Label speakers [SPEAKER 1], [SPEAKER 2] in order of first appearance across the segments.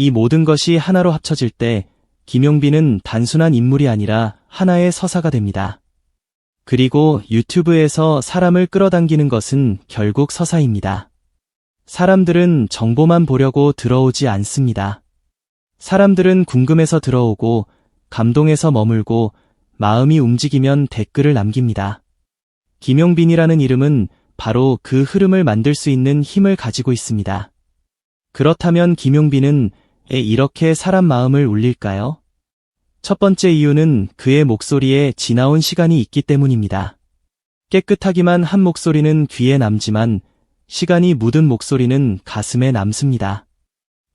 [SPEAKER 1] 이 모든 것이 하나로 합쳐질 때 김용빈은 단순한 인물이 아니라 하나의 서사가 됩니다. 그리고 유튜브에서 사람을 끌어당기는 것은 결국 서사입니다. 사람들은 정보만 보려고 들어오지 않습니다. 사람들은 궁금해서 들어오고 감동해서 머물고 마음이 움직이면 댓글을 남깁니다. 김용빈이라는 이름은 바로 그 흐름을 만들 수 있는 힘을 가지고 있습니다. 그렇다면 김용빈은 왜 이렇게 사람 마음을 울릴까요? 첫 번째 이유는 그의 목소리에 지나온 시간이 있기 때문입니다. 깨끗하기만 한 목소리는 귀에 남지만 시간이 묻은 목소리는 가슴에 남습니다.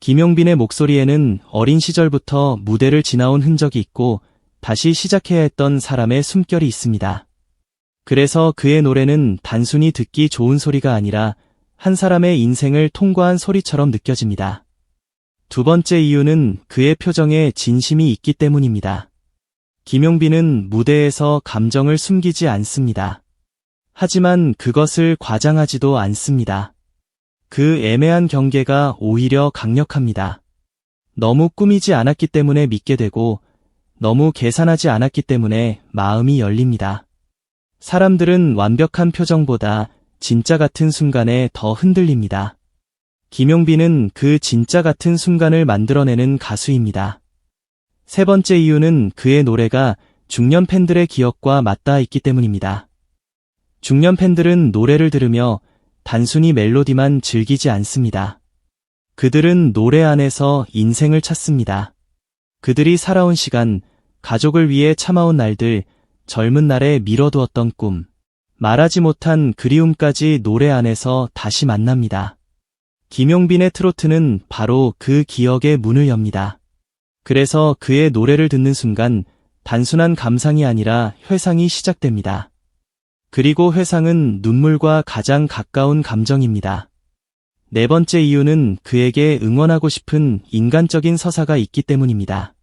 [SPEAKER 1] 김용빈의 목소리에는 어린 시절부터 무대를 지나온 흔적이 있고 다시 시작해야 했던 사람의 숨결이 있습니다. 그래서 그의 노래는 단순히 듣기 좋은 소리가 아니라 한 사람의 인생을 통과한 소리처럼 느껴집니다. 두 번째 이유는 그의 표정에 진심이 있기 때문입니다. 김용빈은 무대에서 감정을 숨기지 않습니다. 하지만 그것을 과장하지도 않습니다. 그 애매한 경계가 오히려 강력합니다. 너무 꾸미지 않았기 때문에 믿게 되고 너무 계산하지 않았기 때문에 마음이 열립니다. 사람들은 완벽한 표정보다 진짜 같은 순간에 더 흔들립니다. 김용빈은 그 진짜 같은 순간을 만들어내는 가수입니다. 세 번째 이유는 그의 노래가 중년 팬들의 기억과 맞닿아 있기 때문입니다. 중년 팬들은 노래를 들으며 단순히 멜로디만 즐기지 않습니다. 그들은 노래 안에서 인생을 찾습니다. 그들이 살아온 시간, 가족을 위해 참아온 날들, 젊은 날에 미뤄두었던 꿈, 말하지 못한 그리움까지 노래 안에서 다시 만납니다. 김용빈의 트로트는 바로 그 기억의 문을 엽니다. 그래서 그의 노래를 듣는 순간 단순한 감상이 아니라 회상이 시작됩니다. 그리고 회상은 눈물과 가장 가까운 감정입니다. 네 번째 이유는 그에게 응원하고 싶은 인간적인 서사가 있기 때문입니다.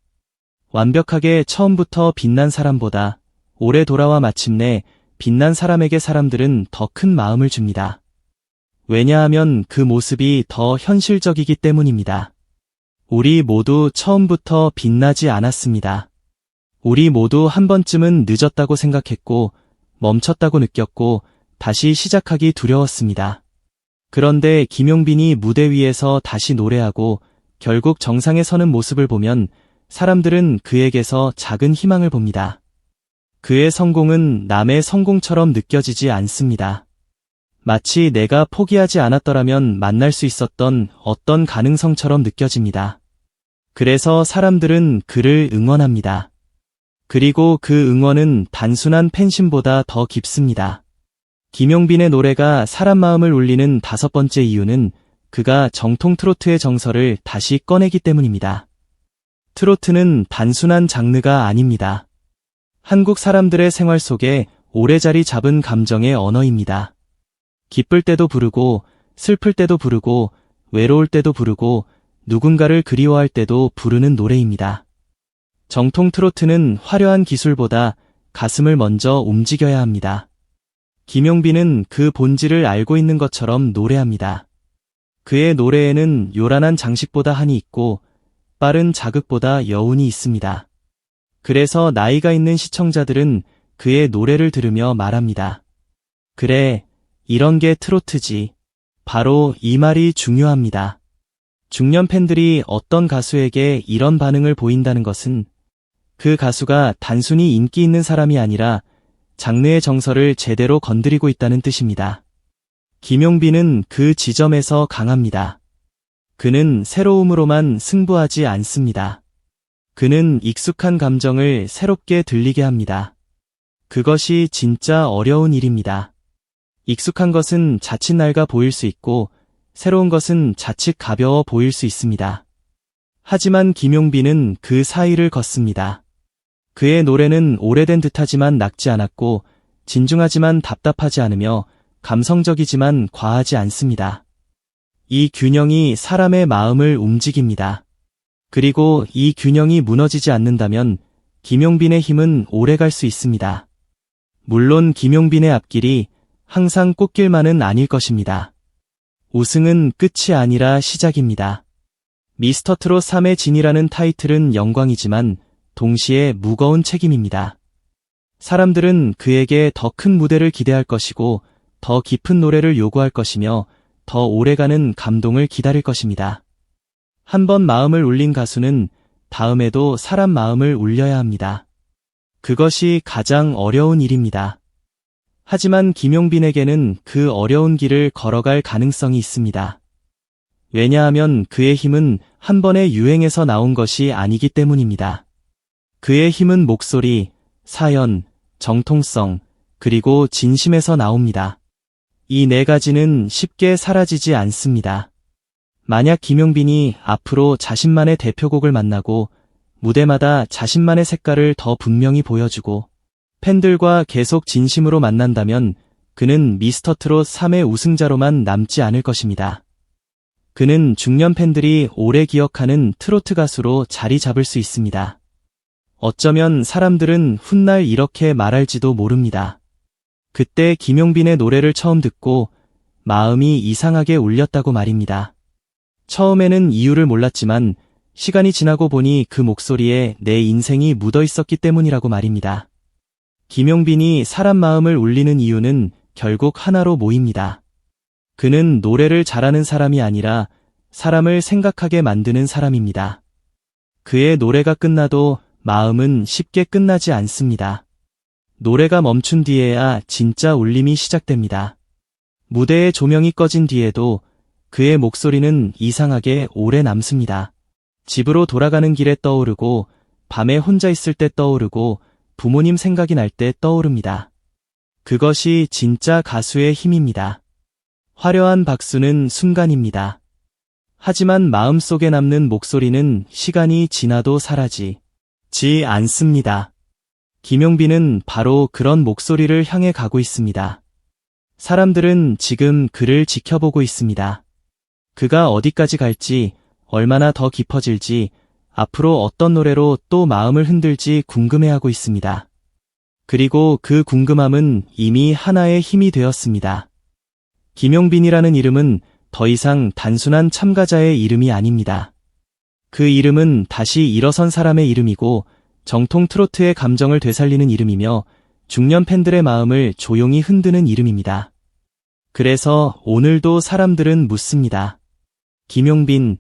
[SPEAKER 1] 완벽하게 처음부터 빛난 사람보다 오래 돌아와 마침내 빛난 사람에게 사람들은 더 큰 마음을 줍니다. 왜냐하면 그 모습이 더 현실적이기 때문입니다. 우리 모두 처음부터 빛나지 않았습니다. 우리 모두 한 번쯤은 늦었다고 생각했고 멈췄다고 느꼈고 다시 시작하기 두려웠습니다. 그런데 김용빈이 무대 위에서 다시 노래하고 결국 정상에 서는 모습을 보면 사람들은 그에게서 작은 희망을 봅니다. 그의 성공은 남의 성공처럼 느껴지지 않습니다. 마치 내가 포기하지 않았더라면 만날 수 있었던 어떤 가능성처럼 느껴집니다. 그래서 사람들은 그를 응원합니다. 그리고 그 응원은 단순한 팬심보다 더 깊습니다. 김용빈의 노래가 사람 마음을 울리는 다섯 번째 이유는 그가 정통 트로트의 정서를 다시 꺼내기 때문입니다. 트로트는 단순한 장르가 아닙니다. 한국 사람들의 생활 속에 오래 자리 잡은 감정의 언어입니다. 기쁠 때도 부르고 슬플 때도 부르고 외로울 때도 부르고 누군가를 그리워할 때도 부르는 노래입니다. 정통 트로트는 화려한 기술보다 가슴을 먼저 움직여야 합니다. 김용빈은 그 본질을 알고 있는 것처럼 노래합니다. 그의 노래에는 요란한 장식보다 한이 있고 빠른 자극보다 여운이 있습니다. 그래서 나이가 있는 시청자들은 그의 노래를 들으며 말합니다. 그래, 이런 게 트로트지. 바로 이 말이 중요합니다. 중년 팬들이 어떤 가수에게 이런 반응을 보인다는 것은 그 가수가 단순히 인기 있는 사람이 아니라 장르의 정서를 제대로 건드리고 있다는 뜻입니다. 김용빈은 그 지점에서 강합니다. 그는 새로움으로만 승부하지 않습니다. 그는 익숙한 감정을 새롭게 들리게 합니다. 그것이 진짜 어려운 일입니다. 익숙한 것은 자칫 낡아 보일 수 있고 새로운 것은 자칫 가벼워 보일 수 있습니다. 하지만 김용빈은 그 사이를 걷습니다. 그의 노래는 오래된 듯하지만 낡지 않았고 진중하지만 답답하지 않으며 감성적이지만 과하지 않습니다. 이 균형이 사람의 마음을 움직입니다. 그리고 이 균형이 무너지지 않는다면 김용빈의 힘은 오래 갈 수 있습니다. 물론 김용빈의 앞길이 항상 꽃길만은 아닐 것입니다. 우승은 끝이 아니라 시작입니다. 미스터 트롯 3의 진이라는 타이틀은 영광이지만 동시에 무거운 책임입니다. 사람들은 그에게 더 큰 무대를 기대할 것이고 더 깊은 노래를 요구할 것이며 더 오래가는 감동을 기다릴 것입니다. 한 번 마음을 울린 가수는 다음에도 사람 마음을 울려야 합니다. 그것이 가장 어려운 일입니다. 하지만 김용빈에게는 그 어려운 길을 걸어갈 가능성이 있습니다. 왜냐하면 그의 힘은 한 번의 유행에서 나온 것이 아니기 때문입니다. 그의 힘은 목소리, 사연, 정통성, 그리고 진심에서 나옵니다. 이 네 가지는 쉽게 사라지지 않습니다. 만약 김용빈이 앞으로 자신만의 대표곡을 만나고 무대마다 자신만의 색깔을 더 분명히 보여주고 팬들과 계속 진심으로 만난다면 그는 미스터 트롯 3의 우승자로만 남지 않을 것입니다. 그는 중년 팬들이 오래 기억하는 트로트 가수로 자리 잡을 수 있습니다. 어쩌면 사람들은 훗날 이렇게 말할지도 모릅니다. 그때 김용빈의 노래를 처음 듣고 마음이 이상하게 울렸다고 말입니다. 처음에는 이유를 몰랐지만 시간이 지나고 보니 그 목소리에 내 인생이 묻어 있었기 때문이라고 말입니다. 김용빈이 사람 마음을 울리는 이유는 결국 하나로 모입니다. 그는 노래를 잘하는 사람이 아니라 사람을 생각하게 만드는 사람입니다. 그의 노래가 끝나도 마음은 쉽게 끝나지 않습니다. 노래가 멈춘 뒤에야 진짜 울림이 시작됩니다. 무대의 조명이 꺼진 뒤에도 그의 목소리는 이상하게 오래 남습니다. 집으로 돌아가는 길에 떠오르고 밤에 혼자 있을 때 떠오르고 부모님 생각이 날 때 떠오릅니다. 그것이 진짜 가수의 힘입니다. 화려한 박수는 순간입니다. 하지만 마음속에 남는 목소리는 시간이 지나도 사라지지 않습니다. 김용빈은 바로 그런 목소리를 향해 가고 있습니다. 사람들은 지금 그를 지켜보고 있습니다. 그가 어디까지 갈지, 얼마나 더 깊어질지, 앞으로 어떤 노래로 또 마음을 흔들지 궁금해하고 있습니다. 그리고 그 궁금함은 이미 하나의 힘이 되었습니다. 김용빈이라는 이름은 더 이상 단순한 참가자의 이름이 아닙니다. 그 이름은 다시 일어선 사람의 이름이고 정통 트로트의 감정을 되살리는 이름이며 중년 팬들의 마음을 조용히 흔드는 이름입니다. 그래서 오늘도 사람들은 묻습니다. 김용빈,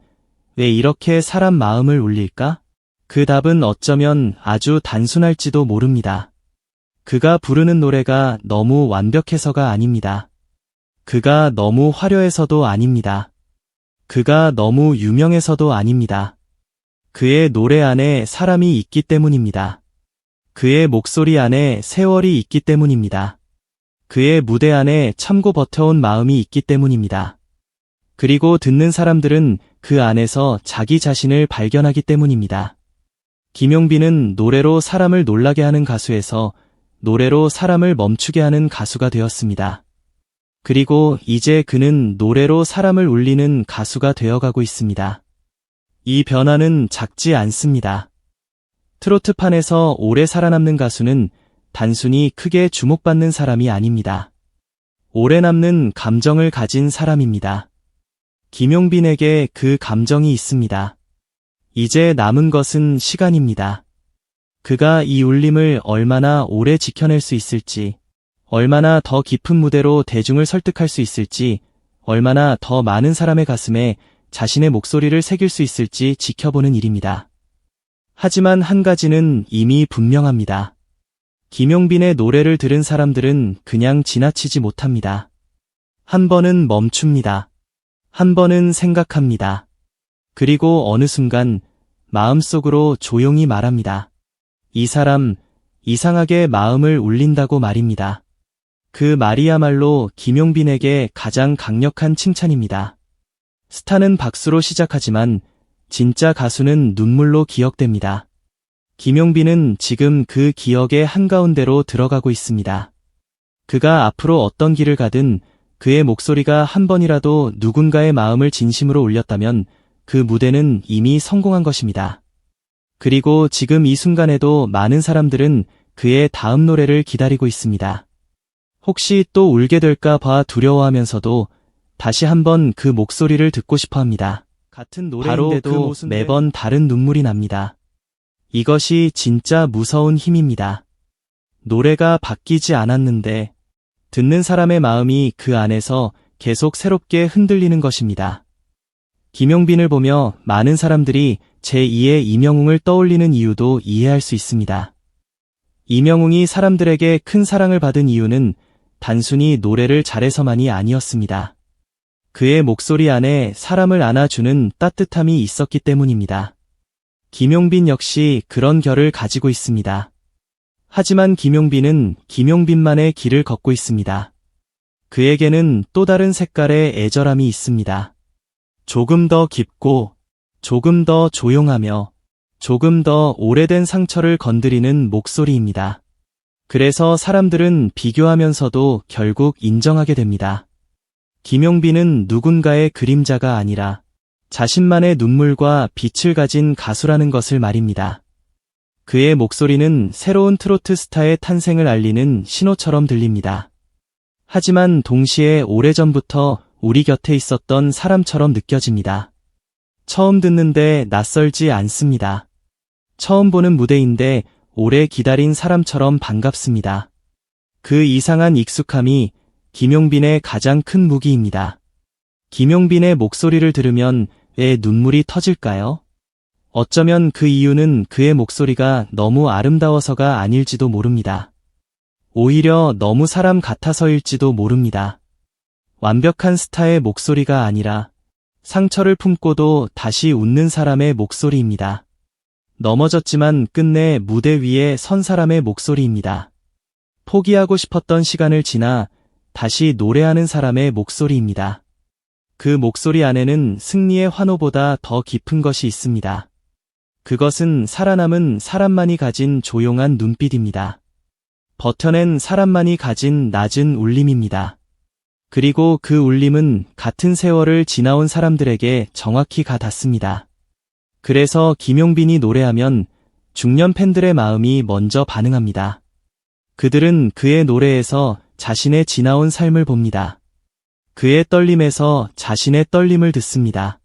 [SPEAKER 1] 왜 이렇게 사람 마음을 울릴까? 그 답은 어쩌면 아주 단순할지도 모릅니다. 그가 부르는 노래가 너무 완벽해서가 아닙니다. 그가 너무 화려해서도 아닙니다. 그가 너무 유명해서도 아닙니다. 그의 노래 안에 사람이 있기 때문입니다. 그의 목소리 안에 세월이 있기 때문입니다. 그의 무대 안에 참고 버텨온 마음이 있기 때문입니다. 그리고 듣는 사람들은 그 안에서 자기 자신을 발견하기 때문입니다. 김용빈은 노래로 사람을 놀라게 하는 가수에서 노래로 사람을 멈추게 하는 가수가 되었습니다. 그리고 이제 그는 노래로 사람을 울리는 가수가 되어가고 있습니다. 이 변화는 작지 않습니다. 트로트판에서 오래 살아남는 가수는 단순히 크게 주목받는 사람이 아닙니다. 오래 남는 감정을 가진 사람입니다. 김용빈에게 그 감정이 있습니다. 이제 남은 것은 시간입니다. 그가 이 울림을 얼마나 오래 지켜낼 수 있을지, 얼마나 더 깊은 무대로 대중을 설득할 수 있을지, 얼마나 더 많은 사람의 가슴에 자신의 목소리를 새길 수 있을지 지켜보는 일입니다. 하지만 한 가지는 이미 분명합니다. 김용빈의 노래를 들은 사람들은 그냥 지나치지 못합니다. 한 번은 멈춥니다. 한 번은 생각합니다. 그리고 어느 순간 마음속으로 조용히 말합니다. 이 사람 이상하게 마음을 울린다고 말입니다. 그 말이야말로 김용빈에게 가장 강력한 칭찬입니다. 스타는 박수로 시작하지만 진짜 가수는 눈물로 기억됩니다. 김용빈은 지금 그 기억의 한가운데로 들어가고 있습니다. 그가 앞으로 어떤 길을 가든 그의 목소리가 한 번이라도 누군가의 마음을 진심으로 울렸다면 그 무대는 이미 성공한 것입니다. 그리고 지금 이 순간에도 많은 사람들은 그의 다음 노래를 기다리고 있습니다. 혹시 또 울게 될까 봐 두려워하면서도 다시 한번 그 목소리를 듣고 싶어 합니다. 같은 노래인데도 매번 다른 눈물이 납니다. 이것이 진짜 무서운 힘입니다. 노래가 바뀌지 않았는데 듣는 사람의 마음이 그 안에서 계속 새롭게 흔들리는 것입니다. 김용빈을 보며 많은 사람들이 제2의 이명웅을 떠올리는 이유도 이해할 수 있습니다. 이명웅이 사람들에게 큰 사랑을 받은 이유는 단순히 노래를 잘해서만이 아니었습니다. 그의 목소리 안에 사람을 안아주는 따뜻함이 있었기 때문입니다. 김용빈 역시 그런 결을 가지고 있습니다. 하지만 김용빈은 김용빈만의 길을 걷고 있습니다. 그에게는 또 다른 색깔의 애절함이 있습니다. 조금 더 깊고, 조금 더 조용하며, 조금 더 오래된 상처를 건드리는 목소리입니다. 그래서 사람들은 비교하면서도 결국 인정하게 됩니다. 김용빈은 누군가의 그림자가 아니라 자신만의 눈물과 빛을 가진 가수라는 것을 말입니다. 그의 목소리는 새로운 트로트 스타의 탄생을 알리는 신호처럼 들립니다. 하지만 동시에 오래전부터 우리 곁에 있었던 사람처럼 느껴집니다. 처음 듣는데 낯설지 않습니다. 처음 보는 무대인데 오래 기다린 사람처럼 반갑습니다. 그 이상한 익숙함이 김용빈의 가장 큰 무기입니다. 김용빈의 목소리를 들으면 왜 눈물이 터질까요? 어쩌면 그 이유는 그의 목소리가 너무 아름다워서가 아닐지도 모릅니다. 오히려 너무 사람 같아서일지도 모릅니다. 완벽한 스타의 목소리가 아니라 상처를 품고도 다시 웃는 사람의 목소리입니다. 넘어졌지만 끝내 무대 위에 선 사람의 목소리입니다. 포기하고 싶었던 시간을 지나 다시 노래하는 사람의 목소리입니다. 그 목소리 안에는 승리의 환호보다 더 깊은 것이 있습니다. 그것은 살아남은 사람만이 가진 조용한 눈빛입니다. 버텨낸 사람만이 가진 낮은 울림입니다. 그리고 그 울림은 같은 세월을 지나온 사람들에게 정확히 닿습니다. 그래서 김용빈이 노래하면 중년 팬들의 마음이 먼저 반응합니다. 그들은 그의 노래에서 자신의 지나온 삶을 봅니다. 그의 떨림에서 자신의 떨림을 듣습니다.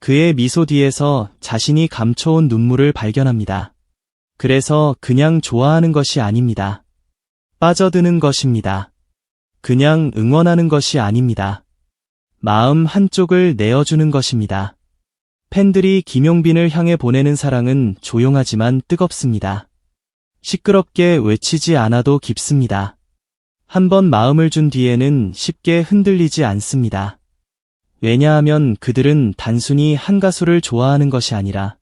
[SPEAKER 1] 그의 미소 뒤에서 자신이 감춰온 눈물을 발견합니다. 그래서 그냥 좋아하는 것이 아닙니다. 빠져드는 것입니다. 그냥 응원하는 것이 아닙니다. 마음 한쪽을 내어주는 것입니다. 팬들이 김용빈을 향해 보내는 사랑은 조용하지만 뜨겁습니다. 시끄럽게 외치지 않아도 깊습니다. 한번 마음을 준 뒤에는 쉽게 흔들리지 않습니다. 왜냐하면 그들은 단순히 한 가수를 좋아하는 것이 아니라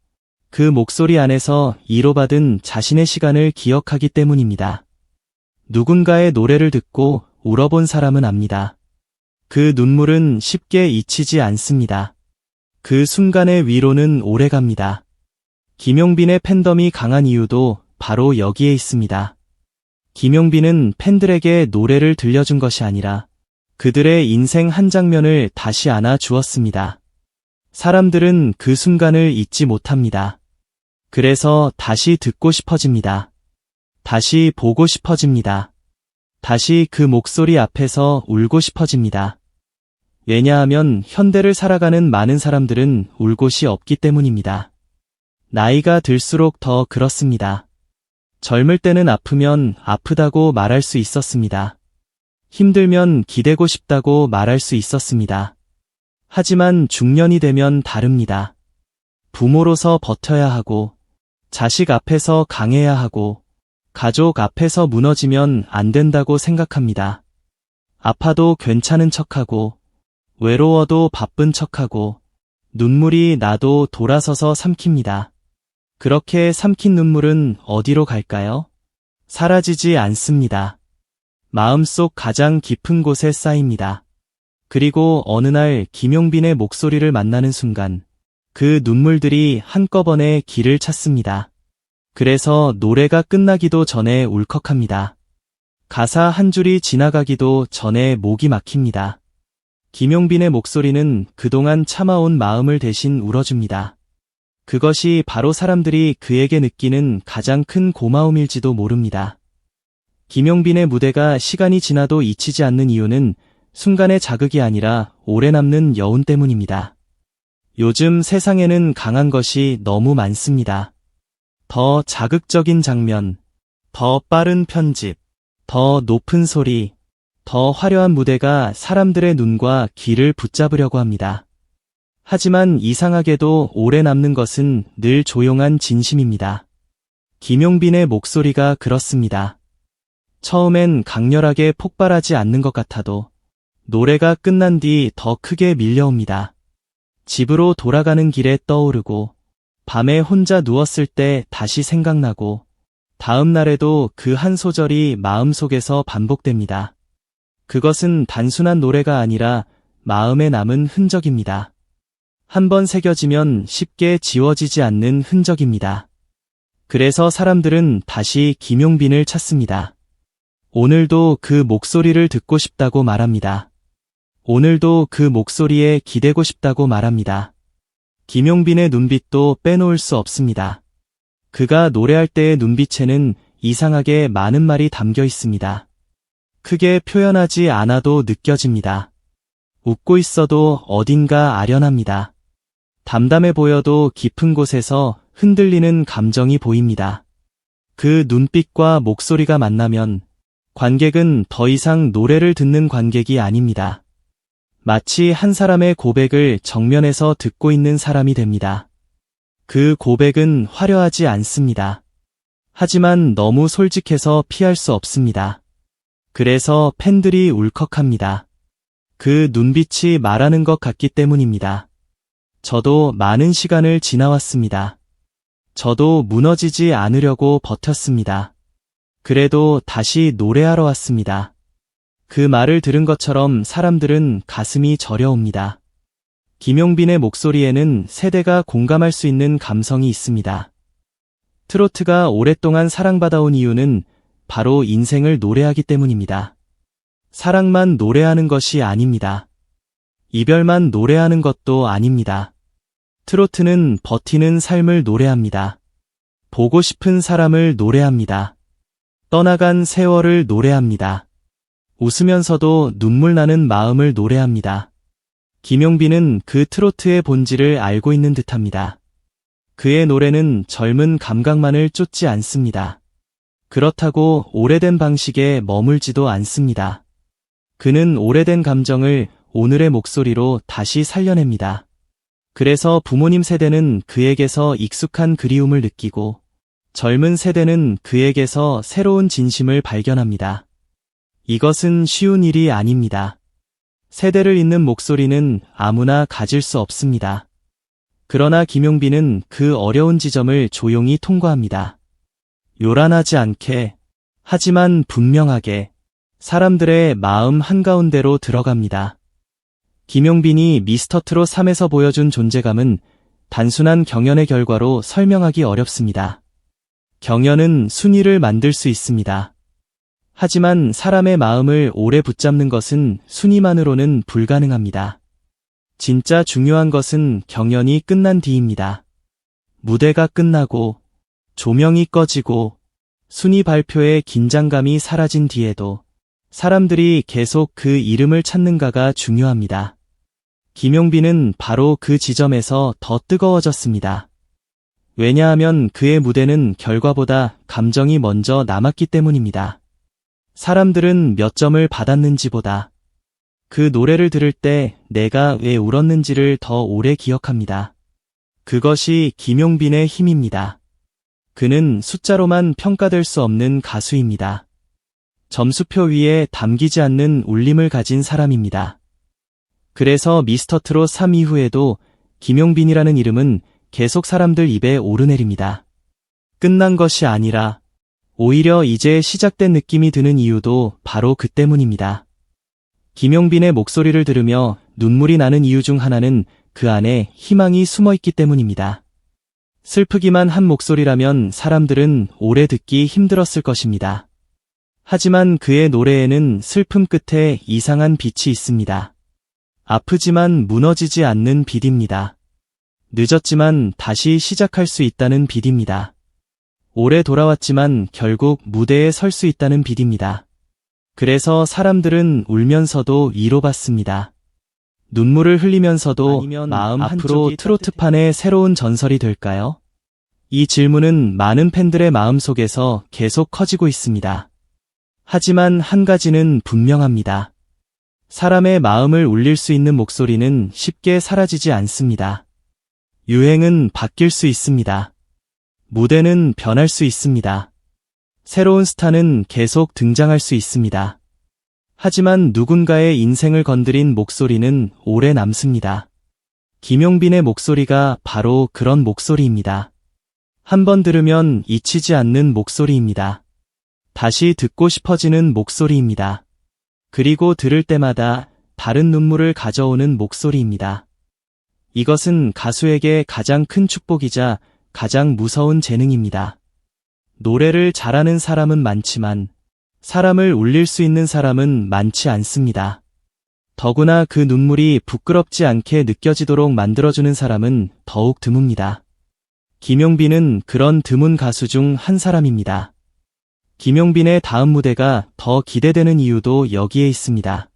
[SPEAKER 1] 그 목소리 안에서 위로받은 자신의 시간을 기억하기 때문입니다. 누군가의 노래를 듣고 울어본 사람은 압니다. 그 눈물은 쉽게 잊히지 않습니다. 그 순간의 위로는 오래갑니다. 김용빈의 팬덤이 강한 이유도 바로 여기에 있습니다. 김용빈은 팬들에게 노래를 들려준 것이 아니라 그들의 인생 한 장면을 다시 안아 주었습니다. 사람들은 그 순간을 잊지 못합니다. 그래서 다시 듣고 싶어집니다. 다시 보고 싶어집니다. 다시 그 목소리 앞에서 울고 싶어집니다. 왜냐하면 현대를 살아가는 많은 사람들은 울 곳이 없기 때문입니다. 나이가 들수록 더 그렇습니다. 젊을 때는 아프면 아프다고 말할 수 있었습니다. 힘들면 기대고 싶다고 말할 수 있었습니다. 하지만 중년이 되면 다릅니다. 부모로서 버텨야 하고, 자식 앞에서 강해야 하고, 가족 앞에서 무너지면 안 된다고 생각합니다. 아파도 괜찮은 척하고, 외로워도 바쁜 척하고, 눈물이 나도 돌아서서 삼킵니다. 그렇게 삼킨 눈물은 어디로 갈까요? 사라지지 않습니다. 마음속 가장 깊은 곳에 쌓입니다. 그리고 어느 날 김용빈의 목소리를 만나는 순간 그 눈물들이 한꺼번에 길을 찾습니다. 그래서 노래가 끝나기도 전에 울컥합니다. 가사 한 줄이 지나가기도 전에 목이 막힙니다. 김용빈의 목소리는 그동안 참아온 마음을 대신 울어줍니다. 그것이 바로 사람들이 그에게 느끼는 가장 큰 고마움일지도 모릅니다. 김용빈의 무대가 시간이 지나도 잊히지 않는 이유는 순간의 자극이 아니라 오래 남는 여운 때문입니다. 요즘 세상에는 강한 것이 너무 많습니다. 더 자극적인 장면, 더 빠른 편집, 더 높은 소리, 더 화려한 무대가 사람들의 눈과 귀를 붙잡으려고 합니다. 하지만 이상하게도 오래 남는 것은 늘 조용한 진심입니다. 김용빈의 목소리가 그렇습니다. 처음엔 강렬하게 폭발하지 않는 것 같아도 노래가 끝난 뒤 더 크게 밀려옵니다. 집으로 돌아가는 길에 떠오르고 밤에 혼자 누웠을 때 다시 생각나고 다음 날에도 그 한 소절이 마음속에서 반복됩니다. 그것은 단순한 노래가 아니라 마음에 남은 흔적입니다. 한번 새겨지면 쉽게 지워지지 않는 흔적입니다. 그래서 사람들은 다시 김용빈을 찾습니다. 오늘도 그 목소리를 듣고 싶다고 말합니다. 오늘도 그 목소리에 기대고 싶다고 말합니다. 김용빈의 눈빛도 빼놓을 수 없습니다. 그가 노래할 때의 눈빛에는 이상하게 많은 말이 담겨 있습니다. 크게 표현하지 않아도 느껴집니다. 웃고 있어도 어딘가 아련합니다. 담담해 보여도 깊은 곳에서 흔들리는 감정이 보입니다. 그 눈빛과 목소리가 만나면 관객은 더 이상 노래를 듣는 관객이 아닙니다. 마치 한 사람의 고백을 정면에서 듣고 있는 사람이 됩니다. 그 고백은 화려하지 않습니다. 하지만 너무 솔직해서 피할 수 없습니다. 그래서 팬들이 울컥합니다. 그 눈빛이 말하는 것 같기 때문입니다. 저도 많은 시간을 지나왔습니다. 저도 무너지지 않으려고 버텼습니다. 그래도 다시 노래하러 왔습니다. 그 말을 들은 것처럼 사람들은 가슴이 저려옵니다. 김용빈의 목소리에는 세대가 공감할 수 있는 감성이 있습니다. 트로트가 오랫동안 사랑받아온 이유는 바로 인생을 노래하기 때문입니다. 사랑만 노래하는 것이 아닙니다. 이별만 노래하는 것도 아닙니다. 트로트는 버티는 삶을 노래합니다. 보고 싶은 사람을 노래합니다. 떠나간 세월을 노래합니다. 웃으면서도 눈물 나는 마음을 노래합니다. 김용빈은 그 트로트의 본질을 알고 있는 듯합니다. 그의 노래는 젊은 감각만을 쫓지 않습니다. 그렇다고 오래된 방식에 머물지도 않습니다. 그는 오래된 감정을 오늘의 목소리로 다시 살려냅니다. 그래서 부모님 세대는 그에게서 익숙한 그리움을 느끼고 젊은 세대는 그에게서 새로운 진심을 발견합니다. 이것은 쉬운 일이 아닙니다. 세대를 잇는 목소리는 아무나 가질 수 없습니다. 그러나 김용빈은 그 어려운 지점을 조용히 통과합니다. 요란하지 않게, 하지만 분명하게 사람들의 마음 한가운데로 들어갑니다. 김용빈이 미스터트롯 3에서 보여준 존재감은 단순한 경연의 결과로 설명하기 어렵습니다. 경연은 순위를 만들 수 있습니다. 하지만 사람의 마음을 오래 붙잡는 것은 순위만으로는 불가능합니다. 진짜 중요한 것은 경연이 끝난 뒤입니다. 무대가 끝나고 조명이 꺼지고 순위 발표의 긴장감이 사라진 뒤에도 사람들이 계속 그 이름을 찾는가가 중요합니다. 김용빈은 바로 그 지점에서 더 뜨거워졌습니다. 왜냐하면 그의 무대는 결과보다 감정이 먼저 남았기 때문입니다. 사람들은 몇 점을 받았는지보다 그 노래를 들을 때 내가 왜 울었는지를 더 오래 기억합니다. 그것이 김용빈의 힘입니다. 그는 숫자로만 평가될 수 없는 가수입니다. 점수표 위에 담기지 않는 울림을 가진 사람입니다. 그래서 미스터트롯 3 이후에도 김용빈이라는 이름은 계속 사람들 입에 오르내립니다. 끝난 것이 아니라 오히려 이제 시작된 느낌이 드는 이유도 바로 그 때문입니다. 김용빈의 목소리를 들으며 눈물이 나는 이유 중 하나는 그 안에 희망이 숨어있기 때문입니다. 슬프기만 한 목소리라면 사람들은 오래 듣기 힘들었을 것입니다. 하지만 그의 노래에는 슬픔 끝에 이상한 빛이 있습니다. 아프지만 무너지지 않는 빛입니다. 늦었지만 다시 시작할 수 있다는 빛입니다. 오래 돌아왔지만 결국 무대에 설 수 있다는 빛입니다. 그래서 사람들은 울면서도 위로받습니다. 눈물을 흘리면서도
[SPEAKER 2] 아니면
[SPEAKER 1] 마음 앞으로
[SPEAKER 2] 한쪽이
[SPEAKER 1] 트로트판의 새로운 전설이 될까요? 이 질문은 많은 팬들의 마음속에서 계속 커지고 있습니다. 하지만 한 가지는 분명합니다. 사람의 마음을 울릴 수 있는 목소리는 쉽게 사라지지 않습니다. 유행은 바뀔 수 있습니다. 무대는 변할 수 있습니다. 새로운 스타는 계속 등장할 수 있습니다. 하지만 누군가의 인생을 건드린 목소리는 오래 남습니다. 김용빈의 목소리가 바로 그런 목소리입니다. 한 번 들으면 잊히지 않는 목소리입니다. 다시 듣고 싶어지는 목소리입니다. 그리고 들을 때마다 다른 눈물을 가져오는 목소리입니다. 이것은 가수에게 가장 큰 축복이자 가장 무서운 재능입니다. 노래를 잘하는 사람은 많지만 사람을 울릴 수 있는 사람은 많지 않습니다. 더구나 그 눈물이 부끄럽지 않게 느껴지도록 만들어주는 사람은 더욱 드뭅니다. 김용빈은 그런 드문 가수 중 한 사람입니다. 김용빈의 다음 무대가 더 기대되는 이유도 여기에 있습니다.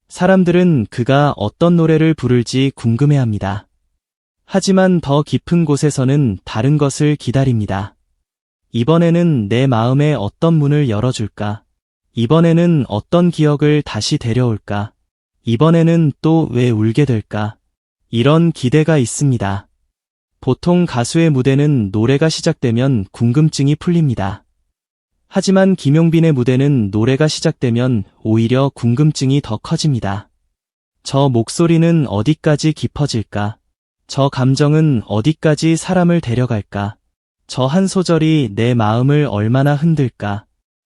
[SPEAKER 1] 사람들은 그가 어떤 노래를 부를지 궁금해합니다. 하지만 더 깊은 곳에서는 다른 것을 기다립니다. 이번에는 내 마음에 어떤 문을 열어줄까? 이번에는 어떤 기억을 다시 데려올까? 이번에는 또 왜 울게 될까? 이런 기대가 있습니다. 보통 가수의 무대는 노래가 시작되면 궁금증이 풀립니다. 하지만 김용빈의 무대는 노래가 시작되면 오히려 궁금증이 더 커집니다. 저 목소리는 어디까지 깊어질까? 저 감정은 어디까지 사람을 데려갈까? 저 한 소절이 내 마음을 얼마나 흔들까?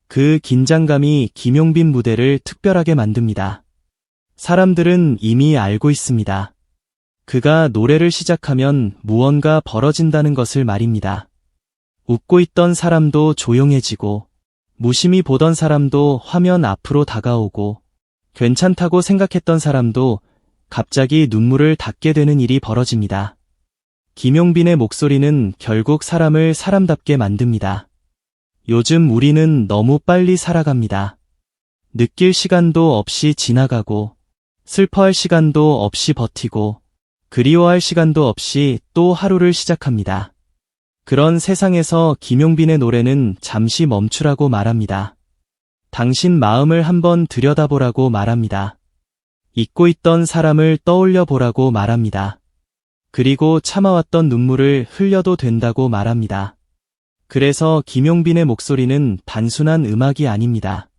[SPEAKER 1] 그 긴장감이 김용빈 무대를 특별하게 만듭니다. 사람들은 이미 알고 있습니다. 그가 노래를 시작하면 무언가 벌어진다는 것을 말입니다. 웃고 있던 사람도 조용해지고, 무심히 보던 사람도 화면 앞으로 다가오고, 괜찮다고 생각했던 사람도 갑자기 눈물을 닦게 되는 일이 벌어집니다. 김용빈의 목소리는 결국 사람을 사람답게 만듭니다. 요즘 우리는 너무 빨리 살아갑니다. 느낄 시간도 없이 지나가고, 슬퍼할 시간도 없이 버티고, 그리워할 시간도 없이 또 하루를 시작합니다. 그런 세상에서 김용빈의 노래는 잠시 멈추라고 말합니다. 당신 마음을 한번 들여다보라고 말합니다. 잊고 있던 사람을 떠올려 보라고 말합니다. 그리고 참아왔던 눈물을 흘려도 된다고 말합니다. 그래서 김용빈의 목소리는 단순한 음악이 아닙니다.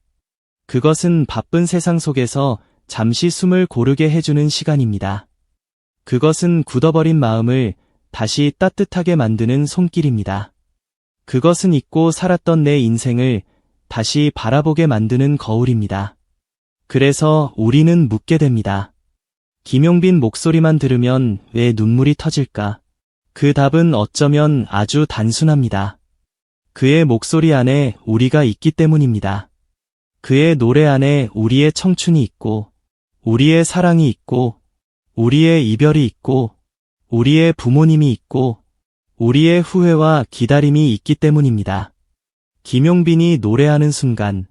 [SPEAKER 1] 그것은 바쁜 세상 속에서 잠시 숨을 고르게 해주는 시간입니다. 그것은 굳어버린 마음을 다시 따뜻하게 만드는 손길입니다. 그것은 잊고 살았던 내 인생을 다시 바라보게 만드는 거울입니다. 그래서 우리는 묻게 됩니다. 김용빈 목소리만 들으면 왜 눈물이 터질까? 그 답은 어쩌면 아주 단순합니다. 그의 목소리 안에 우리가 있기 때문입니다. 그의 노래 안에 우리의 청춘이 있고, 우리의 사랑이 있고, 우리의 이별이 있고, 우리의 부모님이 있고, 우리의 후회와 기다림이 있기 때문입니다. 김용빈이 노래하는 순간,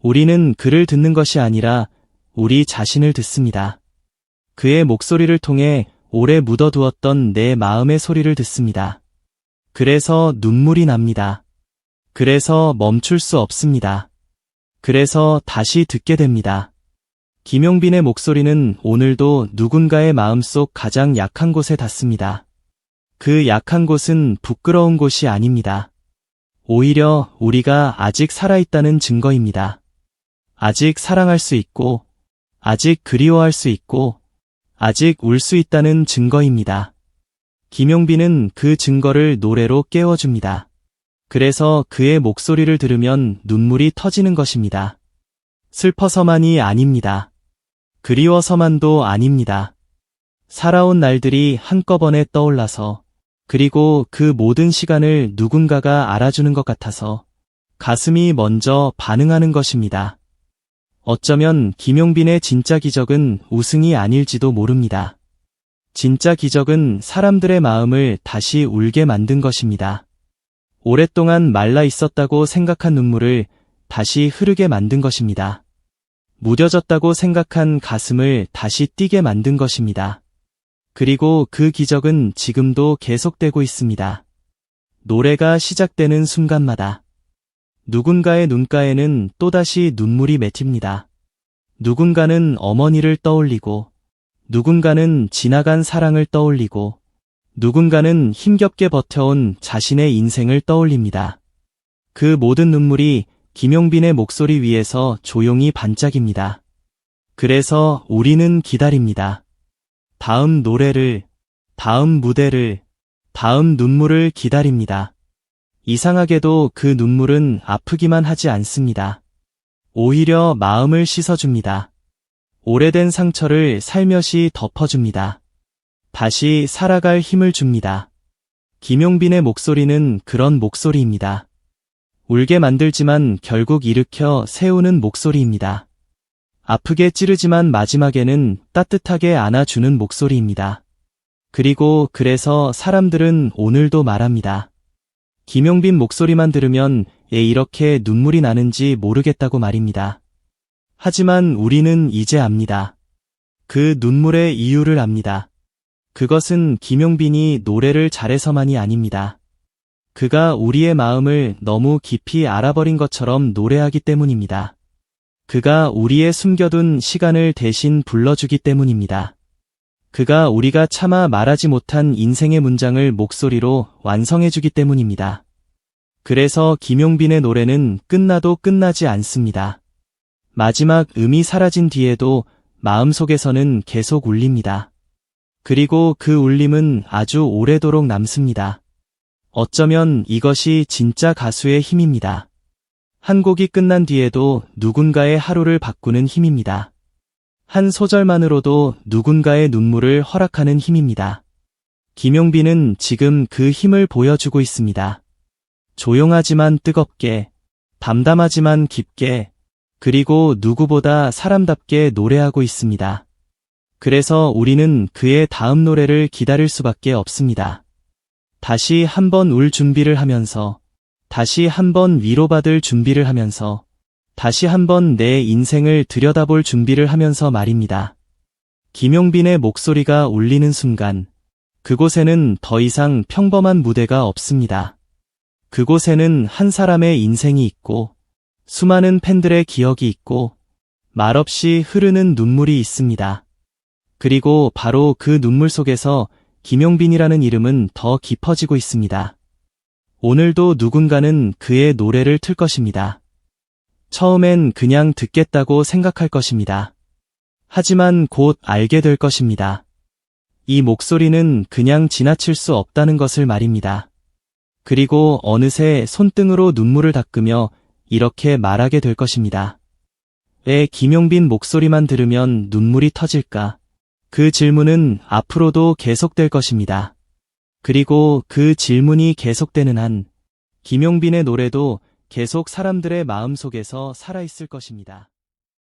[SPEAKER 1] 우리는 그를 듣는 것이 아니라 우리 자신을 듣습니다. 그의 목소리를 통해 오래 묻어두었던 내 마음의 소리를 듣습니다. 그래서 눈물이 납니다. 그래서 멈출 수 없습니다. 그래서 다시 듣게 됩니다. 김용빈의 목소리는 오늘도 누군가의 마음속 가장 약한 곳에 닿습니다. 그 약한 곳은 부끄러운 곳이 아닙니다. 오히려 우리가 아직 살아있다는 증거입니다. 아직 사랑할 수 있고, 아직 그리워할 수 있고, 아직 울 수 있다는 증거입니다. 김용빈은 그 증거를 노래로 깨워줍니다. 그래서 그의 목소리를 들으면 눈물이 터지는 것입니다. 슬퍼서만이 아닙니다. 그리워서만도 아닙니다. 살아온 날들이 한꺼번에 떠올라서, 그리고 그 모든 시간을 누군가가 알아주는 것 같아서 가슴이 먼저 반응하는 것입니다. 어쩌면 김용빈의 진짜 기적은 우승이 아닐지도 모릅니다. 진짜 기적은 사람들의 마음을 다시 울게 만든 것입니다. 오랫동안 말라 있었다고 생각한 눈물을 다시 흐르게 만든 것입니다. 무뎌졌다고 생각한 가슴을 다시 뛰게 만든 것입니다. 그리고 그 기적은 지금도 계속되고 있습니다. 노래가 시작되는 순간마다 누군가의 눈가에는 또다시 눈물이 맺힙니다. 누군가는 어머니를 떠올리고, 누군가는 지나간 사랑을 떠올리고, 누군가는 힘겹게 버텨온 자신의 인생을 떠올립니다. 그 모든 눈물이 김용빈의 목소리 위에서 조용히 반짝입니다. 그래서 우리는 기다립니다. 다음 노래를, 다음 무대를, 다음 눈물을 기다립니다. 이상하게도 그 눈물은 아프기만 하지 않습니다. 오히려 마음을 씻어줍니다. 오래된 상처를 살며시 덮어줍니다. 다시 살아갈 힘을 줍니다. 김용빈의 목소리는 그런 목소리입니다. 울게 만들지만 결국 일으켜 세우는 목소리입니다. 아프게 찌르지만 마지막에는 따뜻하게 안아주는 목소리입니다. 그리고 그래서 사람들은 오늘도 말합니다. 김용빈 목소리만 들으면 왜 이렇게 눈물이 나는지 모르겠다고 말입니다. 하지만 우리는 이제 압니다. 그 눈물의 이유를 압니다. 그것은 김용빈이 노래를 잘해서만이 아닙니다. 그가 우리의 마음을 너무 깊이 알아버린 것처럼 노래하기 때문입니다. 그가 우리의 숨겨둔 시간을 대신 불러주기 때문입니다. 그가 우리가 차마 말하지 못한 인생의 문장을 목소리로 완성해주기 때문입니다. 그래서 김용빈의 노래는 끝나도 끝나지 않습니다. 마지막 음이 사라진 뒤에도 마음속에서는 계속 울립니다. 그리고 그 울림은 아주 오래도록 남습니다. 어쩌면 이것이 진짜 가수의 힘입니다. 한 곡이 끝난 뒤에도 누군가의 하루를 바꾸는 힘입니다. 한 소절만으로도 누군가의 눈물을 허락하는 힘입니다. 김용빈은 지금 그 힘을 보여주고 있습니다. 조용하지만 뜨겁게, 담담하지만 깊게, 그리고 누구보다 사람답게 노래하고 있습니다. 그래서 우리는 그의 다음 노래를 기다릴 수밖에 없습니다. 다시 한번 울 준비를 하면서, 다시 한번 위로받을 준비를 하면서, 다시 한번 내 인생을 들여다볼 준비를 하면서 말입니다. 김용빈의 목소리가 울리는 순간, 그곳에는 더 이상 평범한 무대가 없습니다. 그곳에는 한 사람의 인생이 있고, 수많은 팬들의 기억이 있고, 말없이 흐르는 눈물이 있습니다. 그리고 바로 그 눈물 속에서 김용빈이라는 이름은 더 깊어지고 있습니다. 오늘도 누군가는 그의 노래를 틀 것입니다. 처음엔 그냥 듣겠다고 생각할 것입니다. 하지만 곧 알게 될 것입니다. 이 목소리는 그냥 지나칠 수 없다는 것을 말입니다. 그리고 어느새 손등으로 눈물을 닦으며 이렇게 말하게 될 것입니다. 왜 김용빈 목소리만 들으면 눈물이 터질까? 그 질문은 앞으로도 계속될 것입니다. 그리고 그 질문이 계속되는 한, 김용빈의 노래도 계속 사람들의 마음속에서 살아있을 것입니다.